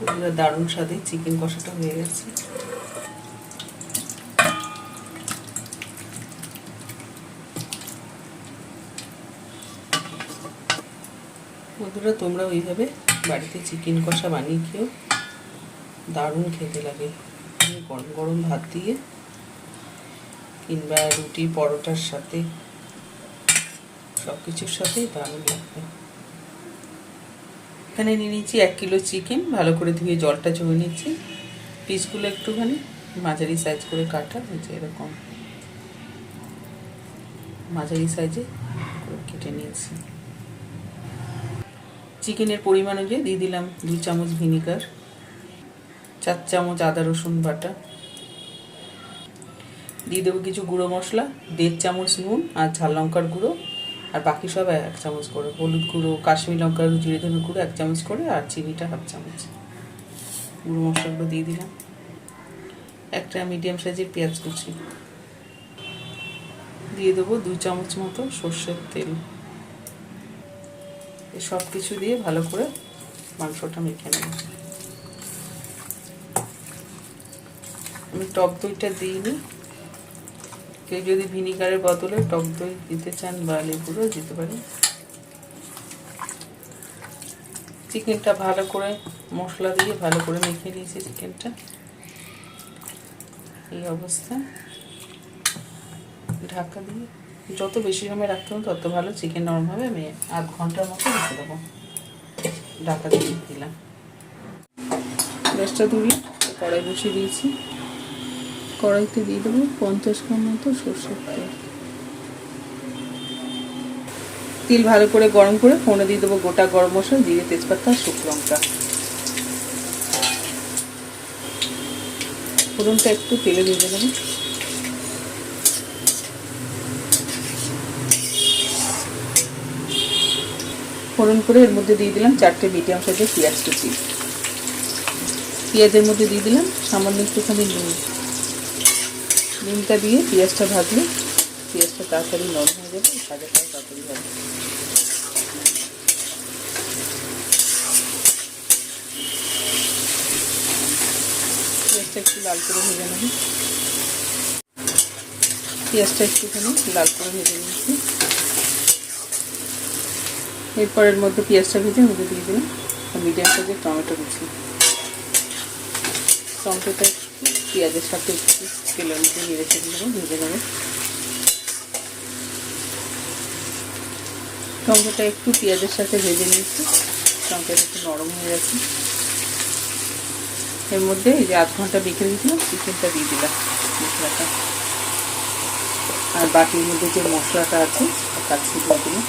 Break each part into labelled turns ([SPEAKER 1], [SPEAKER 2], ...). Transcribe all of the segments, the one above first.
[SPEAKER 1] বন্ধুরা দারুণ স্বাদে চিকেন কষাটা হয়ে গেছে। বন্ধুরা তোমরা ওইভাবে বাড়িতে চিকেন কষা বানিয়ে খেও, দারুণ খেতে লাগে। গরম গরম ভাত দিয়ে কিংবা রুটি পরোটার সাথে সব কিছুর সাথেই দারুণ লাগবে। এখানে নিয়ে নিচ্ছি 1 কিলো চিকেন, ভালো করে ধুয়ে জলটা ঝরিয়ে নিচ্ছি। পিসগুলো একটুখানি মাঝারি সাইজ করে কাটা হয়েছে, এরকম মাঝারি সাইজে কেটে নিয়েছি। চিকেনের পরিমাণ অনুযায়ী দিয়ে দিলাম 2 চামচ ভিনিগার, 4 চামচ আদা রসুন বাটা, দিয়ে দেবো কিছু গুঁড়ো মশলা, 1.5 চামচ নুন আর ঝাল লঙ্কার গুঁড়ো, আর বাকি সব 1 চামচ করে, হলুদ গুঁড়ো, কাশ্মীরি লঙ্কার জিরে ধনে গুঁড়ো 1 চামচ করে, আর চিনিটা 1/2 চামচ। গুঁড়ো মশলাগুলো দিয়ে দিলাম। একটা মিডিয়াম সাইজের পেঁয়াজ কুচি দিয়ে দেবো, 2 চামচ মতো সর্ষের তেল। সব কিছু দিয়ে ভালো করে মাংসটা মেখে নেব। আমি টক দইটা দিইনি, কেউ যদি ভিনিগারের বদলে টক দই দিতে চান বা লেবুও দিতে পারেন। চিকেনটা ভালো করে মশলা দিয়ে ভালো করে মেখে নিয়েছি চিকেনটা। এই অবস্থা ঢাকা দিয়ে যত বেশি সময় রাখতে হবে তত ভালো। চিকেন নরম হবে। আমি 1/2 ঘন্টার মতো রেখে দেবো। ঢাকা দিয়ে দিলাম। গ্যাসটা ধরিয়ে কড়াই বসিয়ে দিয়েছি। কড়াইতে দিয়ে দেবো 50 গ্রাম মতো সরষের তেল। তেল ভালো করে গরম করে ফোড়নে দিয়ে দেবো গোটা গরম মশলা, জিরে, তেজপাতা, শুকনো লঙ্কা। ফোড়নটা একটু তেলে ভেজে নেব। ফোড়ন করে এর মধ্যে দিয়ে দিলাম 4টে মিডিয়াম সাইজের পেঁয়াজ কুচি। পেঁয়াজের মধ্যে দিয়ে দিলাম সামান্য একটুখানি নুন। নুনটা দিয়ে পেঁয়াজটা ভাজলে পেঁয়াজটা তাড়াতাড়ি নরম হয়ে যাবে, ভাজাটাও তাড়াতাড়ি হবে। পেঁয়াজটা একটু লাল করে ভেজে নেব। পেঁয়াজটা একটুখানি লাল করে ভেজে নিয়েছি। এরপর এর মধ্যে পেঁয়াজটা ভেজে মধ্যে দিয়ে দিলাম মিডিয়াম সাইজের টমেটো কুচি। টমেটোটা একটু পেঁয়াজের সাথে একটু তেলের মধ্যে নেড়ে চেড়ে দেবো, ভেজে নেবো। টমেটোটা একটু পেঁয়াজের সাথে ভেজে নিয়েছি। টমেটোটা একটু নরম হয়ে গেছে। এর মধ্যে এই যে 1/2 ঘন্টা বেঁকে দিয়েছিলাম চিকেনটা দিয়ে দিলাম, মশলাটা। আর বাটির মধ্যে যে মশলাটা আছে কাছে দিয়ে দিলাম।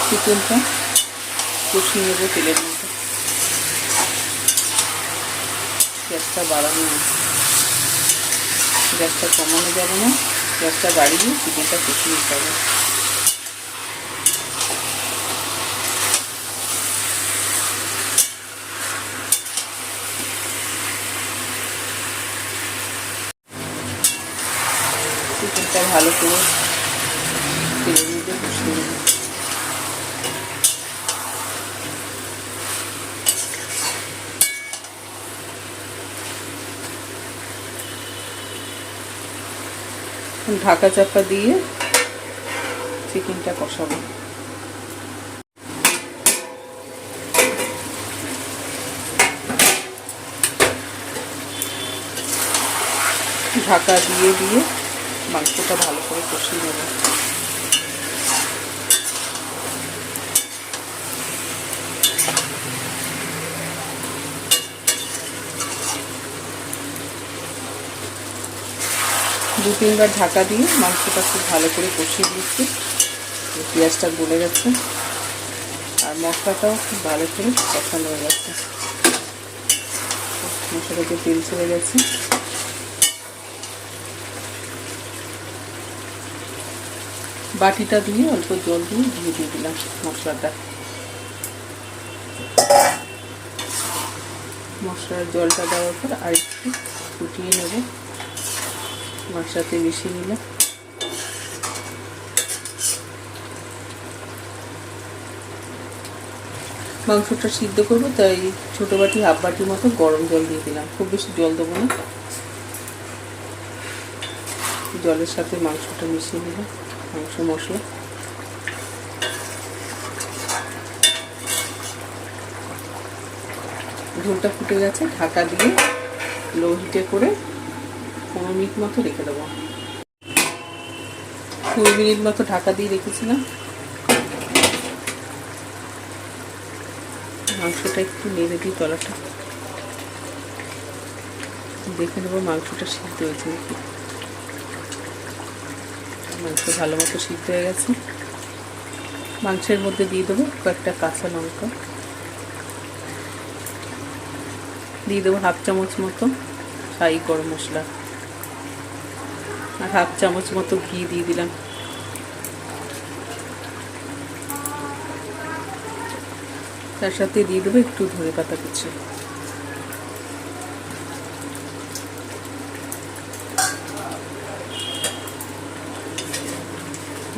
[SPEAKER 1] চিকেনটা কষিয়ে নেবো তেলের মধ্যে। গ্যাসটা বাড়ানো, গ্যাসটা কমানো যাবে না, গ্যাসটা বাড়িয়ে চিকেনটা কষিয়ে নিতে হবে। চিকেনটা ভালো করে তেলের মধ্যে কষিয়ে নেব। ঢাকা চাপা দিয়ে চিকেনটা কষাবো। ঢাকা দিয়ে দিয়ে মাংসটা ভালো করে কষিয়ে নেব। দু তিনবার ঢাকা দিয়ে মাংসটা খুব ভালো করে কষিয়ে দিচ্ছি। পেঁয়াজটা গলে গেছে আর মশলাটাও খুব ভালো করে কষানো হয়ে গেছে। মশলাতে তেল ছেড়ে গেছে। বাটিটা দিয়ে অল্প জল দিয়ে দিয়ে দিলাম মশলাটা। মশলার জলটা দেওয়ার পর আর একটু ফুটিয়ে নেব। মশলাতে মিশিয়ে নিলাম। মাংসটা সিদ্ধ করবো, তাই ছোটো বাটি হাফ বাটির মতো গরম জল দিয়ে দিলাম। খুব বেশি জল দেবো না, জলের সাথে মাংসটা মিশিয়ে দিলাম, মাংস মশলা। ঝোলটা ফুটে গেছে, ঢাকা দিয়ে লো হিটে করে 15 মিনিট মতো রেখে দেবো। 20 মিনিট মতো ঢাকা দিয়ে রেখেছিলাম। মাংসটা একটু নেড়ে দিই, তলাটা দেখে নেবো মাংসটা সিদ্ধ হয়েছে নাকি। মাংস ভালো মতো সিদ্ধ হয়ে গেছে। মাংসের মধ্যে দিয়ে দেবো কয়েকটা কাঁচা লঙ্কা, দিয়ে দেবো হাফ চামচ মতো শাহি গরম মশলা, আর হাফ চামচ মতো ঘি দিয়ে দিলাম। তার সাথে দিয়ে দেবো একটু ধনেপাতা কুচি।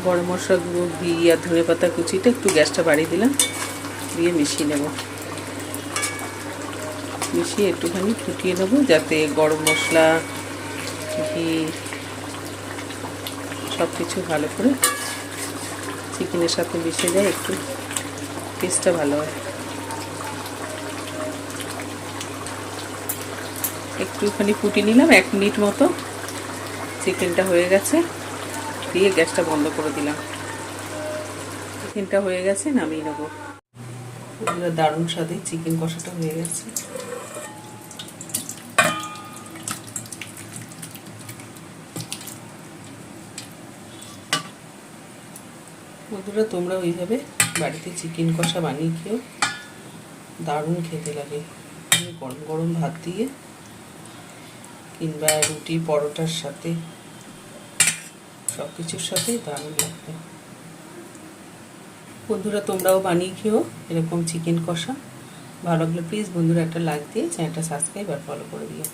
[SPEAKER 1] গরম মশলা গুঁড়ো, ঘি আর ধনেপাতা কুচিটা একটু গ্যাসটা বাড়িয়ে দিলাম, দিয়ে মিশিয়ে নেব। মিশিয়ে একটুখানি ফুটিয়ে নেব, যাতে গরম মশলা, ঘি সব কিছু ভালো করে চিকেনের সাথে মিশে যায়, একটু টেস্টটা ভালো হয়। একটুখানি ফুটিয়ে নিলাম, 1 মিনিট মতো। চিকেনটা হয়ে গেছে, দিয়ে গ্যাসটা বন্ধ করে দিলাম। চিকেনটা হয়ে গেছে, নামিয়ে নেবো। দারুণ স্বাদে চিকেন কষাটা হয়ে গেছে। বন্ধুরা, তোমরা ওইভাবে বাড়িতে চিকেন কষা বানিয়ে খেও, দারুণ খেতে লাগে। গরম গরম ভাত দিয়ে কিংবা রুটি পরোটার সাথে, সব কিছুর সাথেই দারুণ লাগবে। বন্ধুরা, তোমরাও বানিয়ে খেও এরকম চিকেন কষা। ভালো লাগলে প্লিজ বন্ধুরা একটা লাইক দিয়ে চ্যানেলটা সাবস্ক্রাইব আর ফলো করে দিও।